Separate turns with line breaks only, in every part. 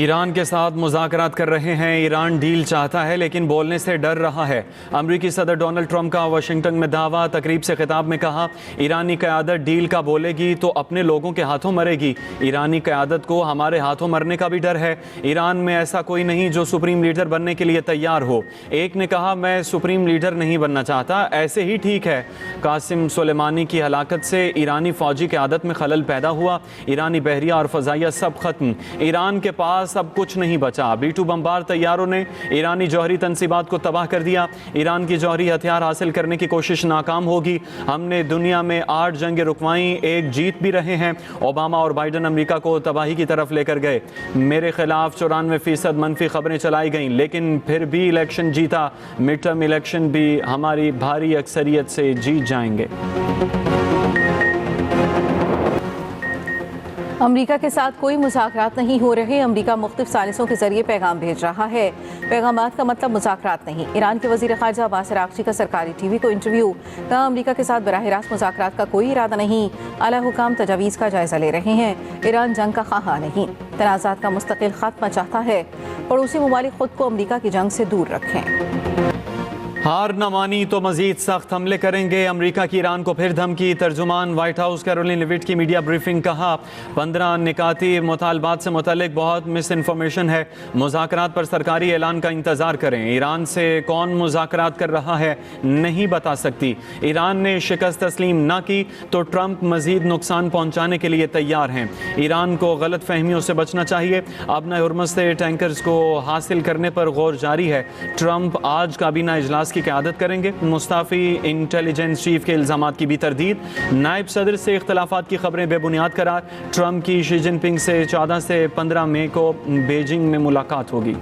Iran के साथ मुज़ाकरात कर रहे हैं। ईरान डील चाहता है लेकिन बोलने से डर रहा है। अमरीकी सदर डोनाल्ड ट्रंप का वाशिंगटन में दावा। तकरीब से खिताब में कहा, ईरानी क़यादत डील का बोलेगी तो अपने लोगों के हाथों मरेगी। ईरानी क़यादत को हमारे हाथों मरने का भी डर है। ईरान में ऐसा कोई नहीं जो सुप्रीम लीडर बनने के लिए तैयार हो। एक ने कहा, मैं सुप्रीम लीडर नहीं बनना चाहता, ऐसे ही ठीक है। कासिम सुलेमानी की हलाकत से ईरानी फ़ौजी क़यादत में खलल पैदा हुआ। ईरानी बहरिया और फ़ज़ाइया सब ख़त्म। ईरान के पास अब कुछ नहीं बचा। B-2 बमबार तैयारों ने ईरानी जौहरी तंसीबात को तबाह कर दिया। ईरान की जौहरी हथियार हासिल करने की कोशिश नाकाम होगी। हमने दुनिया में 8 जंगें रुकवाई, एक जीत भी रहे हैं। ओबामा और बाइडन अमेरिका को तबाही की तरफ लेकर गए। मेरे खिलाफ 94% मनफी खबरें चलाई गईं, लेकिन फिर भी इलेक्शन जीता। मिड टर्म इलेक्शन भी हमारी भारी अक्सरियत से जीत जाएंगे।
अमरीका के साथ कोई मुज़ाकरात नहीं हो रहे। अमरीका मुख्तलिफ सालिसों के जरिए पैगाम भेज रहा है। पैगामात का मतलब मुज़ाकरात नहीं। ईरान के वज़ीर ख़ारजा अब्बास अराग़ची का सरकारी TV को इंटरव्यू। कहा, अमरीका के साथ बराह रास्त मुज़ाकरात का कोई इरादा नहीं। आला हुकाम तजावीज़ का जायज़ा ले रहे हैं। ईरान जंग का ख़्वाह नहीं, तनाज़ात का मुस्तकिल ख़त्मा चाहता है। पड़ोसी ममालिक खुद को अमरीका की जंग से दूर रखें।
हार न मानी तो मजीद सख्त हमले करेंगे। अमरीका की ईरान को फिर धमकी। तर्जुमान व्हाइट हाउस कैरोलिन लिविट की मीडिया ब्रीफिंग। कहा, 15 निकाती मुतालबात से मुतल्लिक बहुत मिस इन्फॉर्मेशन है। मुज़ाकरात पर सरकारी ऐलान का इंतज़ार करें। ईरान से कौन मुज़ाकरात कर रहा है नहीं बता सकती। ईरान ने शिकस्त तस्लीम न की तो ट्रंप मजीद नुकसान पहुँचाने के लिए तैयार हैं। ईरान को गलत फहमियों से बचना चाहिए। अब हुर्मुज़ से टैंकर्स को हासिल करने पर गौर जारी है। ट्रंप आज काबीना इजलास की क़यादत करेंगे। मुस्ताफ़ी इंटेलिजेंस चीफ के इल्ज़ामात की भी तरदीद। नायब सदर से इख्तलाफात की खबरें बेबुनियाद करार। ट्रंप की शी जिनपिंग से 14 से 15 मई को बीजिंग में मुलाकात होगी।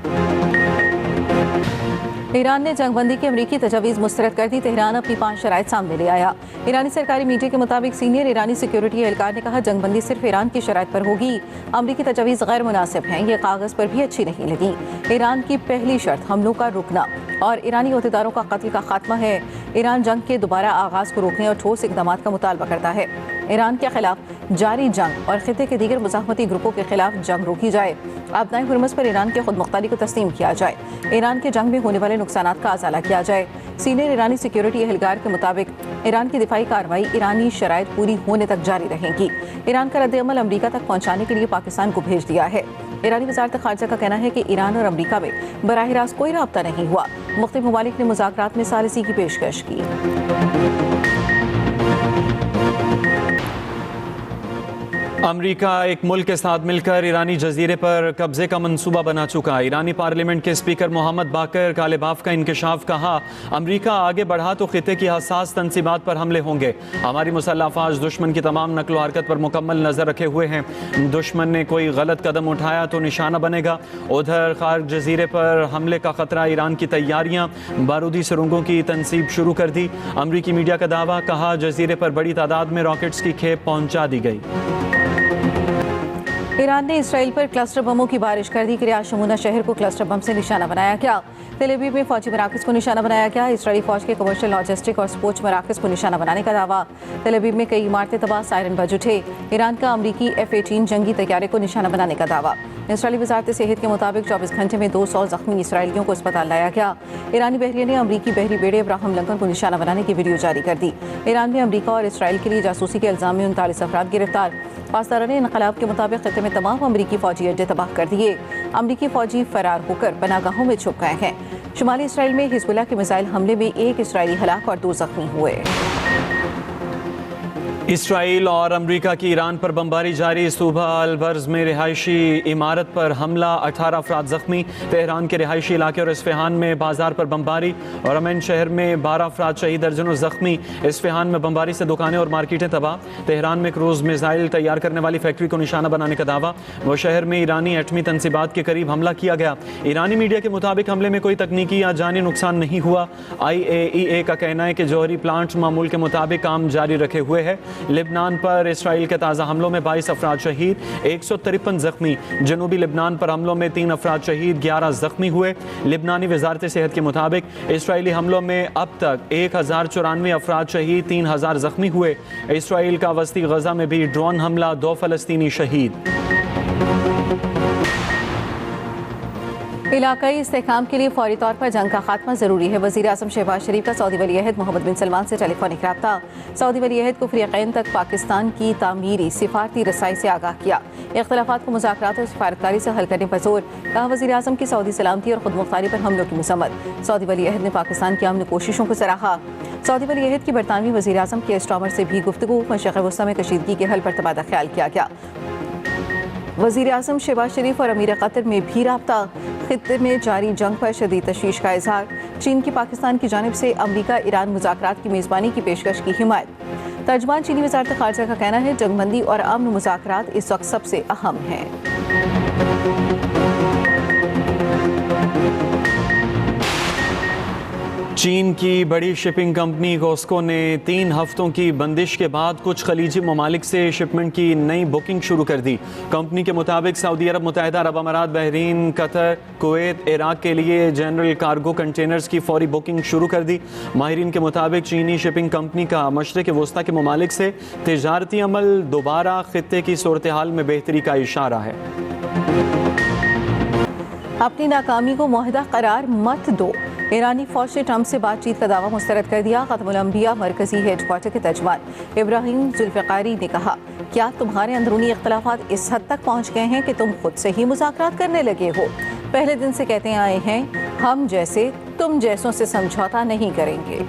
ईरान ने जंगबंदी की अमरीकी तजावीज़ मुस्तरद कर दी। तेहरान अपनी 5 शराइत सामने ले आया। ईरानी सरकारी मीडिया के मुताबिक सीनियर ईरानी सिक्योरिटी एहलकार ने कहा, जंगबंदी सिर्फ ईरान की शराइत पर होगी। अमरीकी तजावीज़ गैर मुनासिब हैं, ये कागज़ पर भी अच्छी नहीं लगी। ईरान की पहली शर्त हमलों का रुकना और ईरानी अहदेदारों का कत्ल का खात्मा है। ईरान जंग के दोबारा आगाज़ को रोकने और ठोस इक़दाम का मुतालबा करता है। ईरान के खिलाफ जारी जंग और खिते के दीगर मुज़ाहमती ग्रुपों के खिलाफ जंग रोकी जाए। आपदाए हुर्मुज़ पर ईरान की खुद मुख्तारी को तस्लीम किया जाए। ईरान के जंग में होने वाले नुकसानात का अज़ाला किया जाए। सीनियर ईरानी सिक्योरिटी एहलकार के मुताबिक ईरान की दिफाई कार्रवाई ईरानी शराइत पूरी होने तक जारी रहेगी। ईरान का रद्द-ए-अमल अमरीका तक पहुँचाने के लिए पाकिस्तान को भेज दिया है। ईरानी वज़ारत ख़ारजा का कहना है कि ईरान और अमरीका में बराह रास्त कोई राब्ता नहीं हुआ। मुख्तलिफ ममालिक ने मुज़ाकरात में सालिसी की पेशकश की।
अमरीका एक मुल्क के साथ मिलकर ईरानी जजीरे पर कब्जे का मंसूबा बना चुका। ईरानी पार्लियामेंट के स्पीकर मोहम्मद बाकर कालेबाफ का इंकशाफ। कहा, अमरीका आगे बढ़ा तो खिते की हसास तंसीबात पर हमले होंगे। हमारी मुसल्लह अफवाज दुश्मन की तमाम नकलो हरकत पर मुकम्मल नज़र रखे हुए हैं। दुश्मन ने कोई गलत कदम उठाया तो निशाना बनेगा। उधर खार्क जजीरे पर हमले का खतरा। ईरान की तैयारियां। बारूदी सुरंगों की तनसीब शुरू कर दी। अमरीकी मीडिया का दावा। कहा, जजीरे पर बड़ी तादाद में रॉकेट्स की खेप पहुंचा दी गई।
ईरान ने इसराइल पर क्लस्टर बमों की बारिश कर दी। किरियात शमूना शहर को क्लस्टर बम से निशाना बनाया गया। तेल अवीव में फौजी मराकज़ को निशाना बनाया गया। इसराइली फौज के कमर्शियल, लॉजिस्टिक और स्पोर्ट्स मराकज़ को निशाना बनाने का दावा। तेल अवीव में कई इमारतें तबाह, सायरन बज उठे। ईरान का अमरीकी F-18 जंगी तैयारे को निशाना बनाने का दावा। इसराइली वज़ारत सेहत के मुताबिक 24 घंटे में 200 ज़ख्मी इसराइलियों को अस्पताल लाया गया। ईरानी बहरिया ने अमरीकी बहरी बेड़े अब्राहम लिंकन को निशाना बनाने की वीडियो जारी कर दी। ईरान में अमरीका और इसराइल के लिए जासूसी के इल्ज़ाम में 39 अफराद गिरफ्तार। पासदारान इनक़लाब के मुताबिक खिते में तमाम अमरीकी फौजी अड्डे तबाह कर दिए। अमरीकी फौजी फरार होकर पनागाहों में छुप गए हैं। शुमाली इसराइल में हिज़्बुल्लाह के मिसाइल हमले में 1 इसराइली हलाक और 2 ज़ख्मी हुए।
इसराइल और अमरीका की ईरान पर बमबारी जारी। सूबा अलबर्ज में रिहायशी इमारत पर हमला, 18 अफराद जख्मी। तेहरान के रिहायशी इलाके और इस्फहान में बाजार पर बमबारी। और अमन शहर में 12 अफराद शहीद, दर्जनों जख्मी। इस्फहान में बमबारी से दुकानें और मार्केटें तबाह। तेहरान में क्रूज मिसाइल तैयार करने वाली फैक्ट्री को निशाना बनाने का दावा। वो शहर में ईरानी एटमी तंसीबात के करीब हमला किया गया। ईरानी मीडिया के मुताबिक हमले में कोई तकनीकी या जानी नुकसान नहीं हुआ। IAEA का कहना है कि जौहरी प्लांट मामूल के मुताबिक काम जारी रखे हुए है। लिबनान पर इसराइल के ताज़ा हमलों में 22 अफराद शहीद, 153 जख्मी। जनूबी लिबनान पर हमलों में 3 अफराद शहीद, 11 जख्मी हुए। लिबनानी वज़ारत सेहत के मुताबिक इसराइली हमलों में अब तक 1094 अफराद शहीद, 3000 जख्मी हुए। इसराइल का वस्ती गजा में भी ड्रोन हमला, 2 फ़लस्तीनी शहीद।
इलाकाई इस्तेहकाम के लिए फौरी तौर पर जंग का खात्मा जरूरी है। वज़ीर आज़म शहबाज शरीफ का सऊदी वली अहद मोहम्मद बिन सलमान से टेलीफोनिक रब्ता। सऊदी वली अहद को फ़रीक़ैन तक पाकिस्तान की तामीरी सिफारती रसाई से आगाह किया। इख्तलाफात को मुज़ाकरात और सिफारतकारी से हल करने पर जोर। कहा वज़ीर आज़म की सऊदी सलामती और खुद मुख्तारी पर हमलों की मसम्मत। सऊदी वली अहद ने पाकिस्तान की अमन कोशिशों को सराहा। सऊदी वली अहद की बरतानवी वज़ीर आज़म के स्टॉमर से भी गुफ्तगू। मशरिक़ वस्ता में कशीदगी के हल पर तबादला ख्याल किया गया। वज़ीर आज़म शहबाज शरीफ और अमीर कतर में भी रब्ता। खित्ते में जारी जंग पर शदीद तशवीश का इजहार। चीन की पाकिस्तान की जानिब से अमरीका ईरान मुज़ाकरात की मेज़बानी की पेशकश की हिमायत। तर्जमान चीनी वज़ारत ख़ारजा का कहना है जंगबंदी और अमन मुज़ाकरात इस वक्त सबसे अहम हैं।
चीन की बड़ी शिपिंग कंपनी कॉस्को ने 3 हफ्तों की बंदिश के बाद कुछ खलीजी ममालिक से शिपमेंट की नई बुकिंग शुरू कर दी। कंपनी के मुताबिक सऊदी अरब, मुत्तहिदा अरब अमारात, बहरीन, कतर, कुवैत, इराक के लिए जनरल कार्गो कंटेनर्स की फौरी बुकिंग शुरू कर दी। माहिरीन के मुताबिक चीनी शिपिंग कंपनी का मशरिक़ वस्ता के ममालिक से तिजारती अमल दोबारा खित्ते की सूरत हाल में बेहतरी का इशारा है।
अपनी नाकामी को मुआहदा करार मत दो। ईरानी फौज ने ट्रंप से बातचीत का दावा मुस्तरद कर दिया। खत्मुल अंबिया मरकजी हेडक्वार्टर के तर्जमान इब्राहिम जुल्फ़िकारी ने कहा, क्या तुम्हारे अंदरूनी इख्तलाफात इस हद तक पहुँच गए हैं कि तुम खुद से ही मुज़ाकरात करने लगे हो? पहले दिन से कहते आए हैं हम जैसे तुम जैसों से समझौता नहीं करेंगे।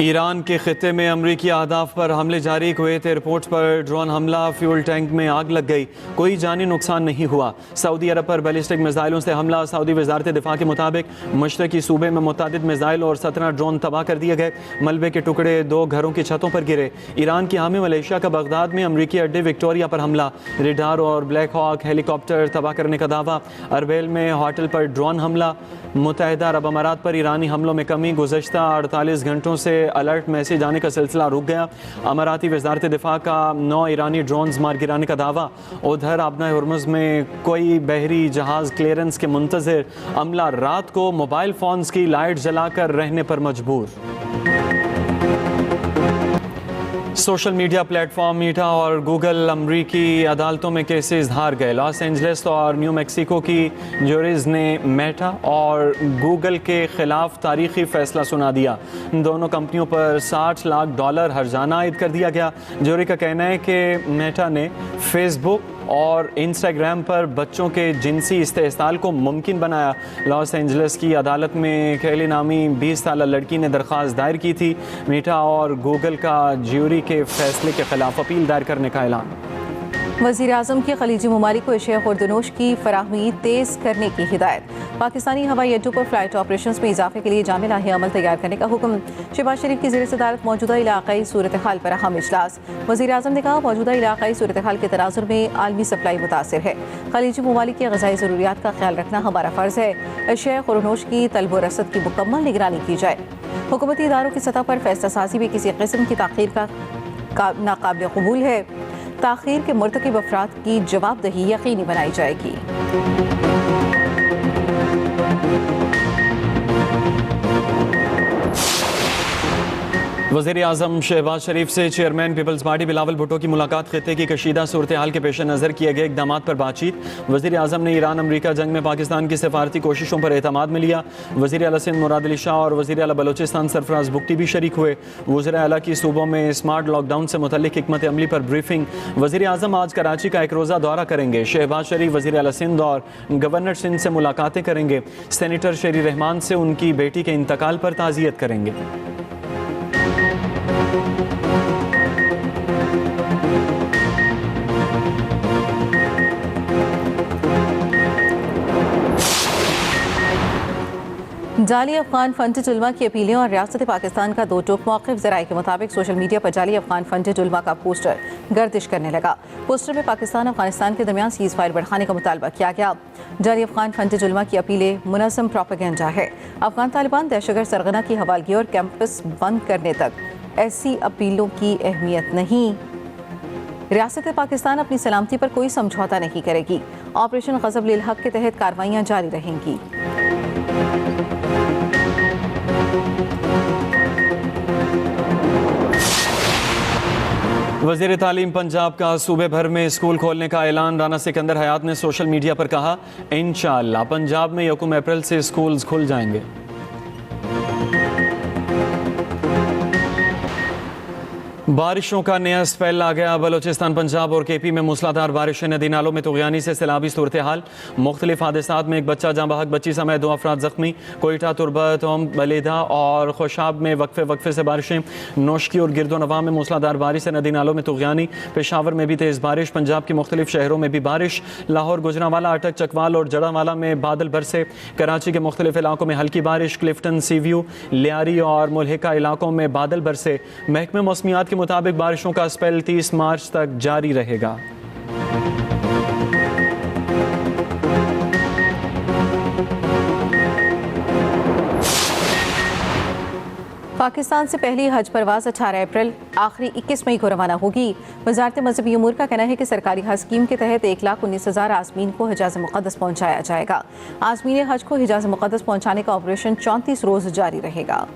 ईरान के खित्ते में अमरीकी अहदाफ पर हमले जारी। कुवैत एयरपोर्ट पर ड्रोन हमला, फ्यूल टैंक में आग लग गई, कोई जानी नुकसान नहीं हुआ। सऊदी अरब पर बैलिस्टिक मिसाइलों से हमला। सऊदी वजारत दिफा के मुताबिक मशरकी सूबे में मुतअद्दिद मिसाइल और 17 ड्रोन तबाह कर दिए गए। मलबे के टुकड़े 2 घरों की छतों पर गिरे। ईरान की हामी मलेशिया का बगदाद में अमरीकी अड्डे विक्टोरिया पर हमला। रेडार और ब्लैक हॉक हेलीकॉप्टर तबाह करने का दावा। अरबेल में होटल पर ड्रोन हमला। मुत्तहिदा अरब अमारात पर ईरानी हमलों में कमी। गुज़श्ता 48 घंटों से अलर्ट मैसेज आने का सिलसिला रुक गया। अमाराती वजारत दिफा का 9 ईरानी ड्रोन्स मार गिराने का दावा। उधर आबना हुर्मुज़ में कोई बहरी जहाज़ क्लियरेंस के मुंतज़िर। अमला रात को मोबाइल फ़ोन्स की लाइट जलाकर रहने पर मजबूर। सोशल मीडिया प्लेटफॉर्म मीटा और गूगल अमरीकी अदालतों में केसेस हार गए। लॉस एंजलिस और न्यू मैक्सिको की जूरीज ने मेटा और गूगल के खिलाफ तारीखी फैसला सुना दिया। दोनों कंपनियों पर $60 लाख हर्जाना आयद कर दिया गया। जूरी का कहना है कि मेटा ने फेसबुक और इंस्टाग्राम पर बच्चों के जिनसी इस्तेहसाल को मुमकिन बनाया। लॉस एंजलिस की अदालत में कैली नामी 20 साल लड़की ने दरख्वास्त दायर की थी। मेटा और गूगल का ज्यूरी के फैसले के खिलाफ अपील दायर करने का ऐलान।
वज़ीर आज़म की खलीजी ममालिक को एशिया खुर्दनोश की फराहमी तेज़ करने की हिदायत। पाकिस्तानी हवाई अड्डों पर फ्लाइट ऑपरेशन में इजाफे के लिए जामे लाहे अमल तैयार करने का हुक्म। शहबाज शरीफ की ज़ेर सदारत मौजूदा इलाकाई सूरत हाल पर अहम इजलास। वज़ीर आज़म ने कहा, मौजूदा इलाकाई सूरत हाल के तनाजुर में आलमी सप्लाई मुतासिर है। खलीजी ममालिक की ग़िज़ाई ज़रूरियात का ख्याल रखना हमारा फ़र्ज़ है। एशिया खुर्दनोश की तलब व रसद की मुकम्मल निगरानी की जाए। हुकूमती इदारों की सतह पर फैसला साजी में किसी किस्म की ताख़ीर का नाकाबिल कबूल है। ताख़ीर के मुर्तकिब अफराद की जवाबदही यकीनी बनाई जाएगी।
वज़ीर आज़म शहबाज शरीफ से chairman Peoples Party Bilawal Bhutto की मुलाकात। खित्ते की कशीदा सूरत हाल के पेश नज़र किए गए इक़दामात पर बातचीत। वज़ीर आज़म ने ईरान अमरीका जंग में पाकिस्तान की सिफारती कोशिशों पर एतमाद में लिया। वज़ीर आला सिंध मुराद अली शाह और वज़ीर आला बलोचिस्तान सरफराज बुगटी भी शरीक हुए। वज़ीर आला की सूबों में स्मार्ट लॉकडाउन से मुतल्लिक़ हिकमत अमली पर ब्रीफिंग। वज़ीर आज़म आज कराची का एक रोज़ा दौरा करेंगे। शहबाज शरीफ वज़ीर आला सिंध और गवर्नर सिंध से मुलाकातें करेंगे। सेनेटर शेरी रहमान से उनकी बेटी के इंतकाल पर ताज़ियत करेंगे।
जाली अफगान फंड उलमा की अपीलें और रियासत पाकिस्तान का दो टोक मौक़िफ़। ज़राए के मुताबिक सोशल मीडिया पर जाली अफगान फंड उलमा का पोस्टर गर्दिश करने लगा। पोस्टर में पाकिस्तान अफगानिस्तान के दरमियान सीज़ फायर बढ़ाने का मुतालबा किया गया। जाली अफगान फंड उलमा की अपीलें मुनज़्ज़म प्रोपेगेंडा है। अफगान तालिबान दहशतगर्द सरगना की हवालगी और कैंपस बंद करने तक ऐसी अपीलों की अहमियत नहीं। रियासत पाकिस्तान अपनी सलामती पर कोई समझौता नहीं करेगी। ऑपरेशन ग़ज़ब लिल हक़ के तहत कार्रवाइयाँ जारी रहेंगी।
वज़ीर तालीम पंजाब का सूबे भर में स्कूल खोलने का ऐलान। राना सिकंदर हयात ने सोशल मीडिया पर कहा, इंशाअल्लाह पंजाब में 1 अप्रैल से स्कूल खुल जाएंगे। बारिशों का नया स्पेल आ गया। बलोचिस्तान, पंजाब और केपी में मूसलाधार बारिशें, नदी नालों में तुग़यानी से सैलाबी सूरत हाल। मुख्तलिफ हादसात में एक बच्चा जाँ बहक, बच्ची समेत 2 अफराद जख्मी। कोयटा, तुरबत, बलेदा और खुशाब में वक्फे से बारिशें। नौशकी और गिरदोनवा में मूसलाधार बारिश से नदी नालों में तुग़यानी। पेशावर में भी तेज़ बारिश। पंजाब के मुख्तलिफ शहरों में भी बारिश। लाहौर, गुजरांवाला, अटक, चकवाल और जड़ांवाला में बादल बरसे। कराची के मुख्तलिफ इलाकों में हल्की बारिश। क्लिफ्टन, सीव्यू, लियारी और मुल्हिका इलाकों में बादल बरसे। महकमे मौसमियात के मुताबिक बारिशों का स्पेल 30 मार्च तक जारी रहेगा।
पाकिस्तान से पहली हज परवाज 18 अप्रैल आखिरी 21 मई को रवाना होगी। वजारत मजहबी उमूर का कहना है कि सरकारी हज स्कीम के तहत 1,19,000 आज़मीन को हिजाज़ मुक़द्दस पहुँचाया जाएगा। आज़मीन हज को हिजाज़ मुक़द्दस पहुँचाने का ऑपरेशन 34 रोज़ जारी रहेगा।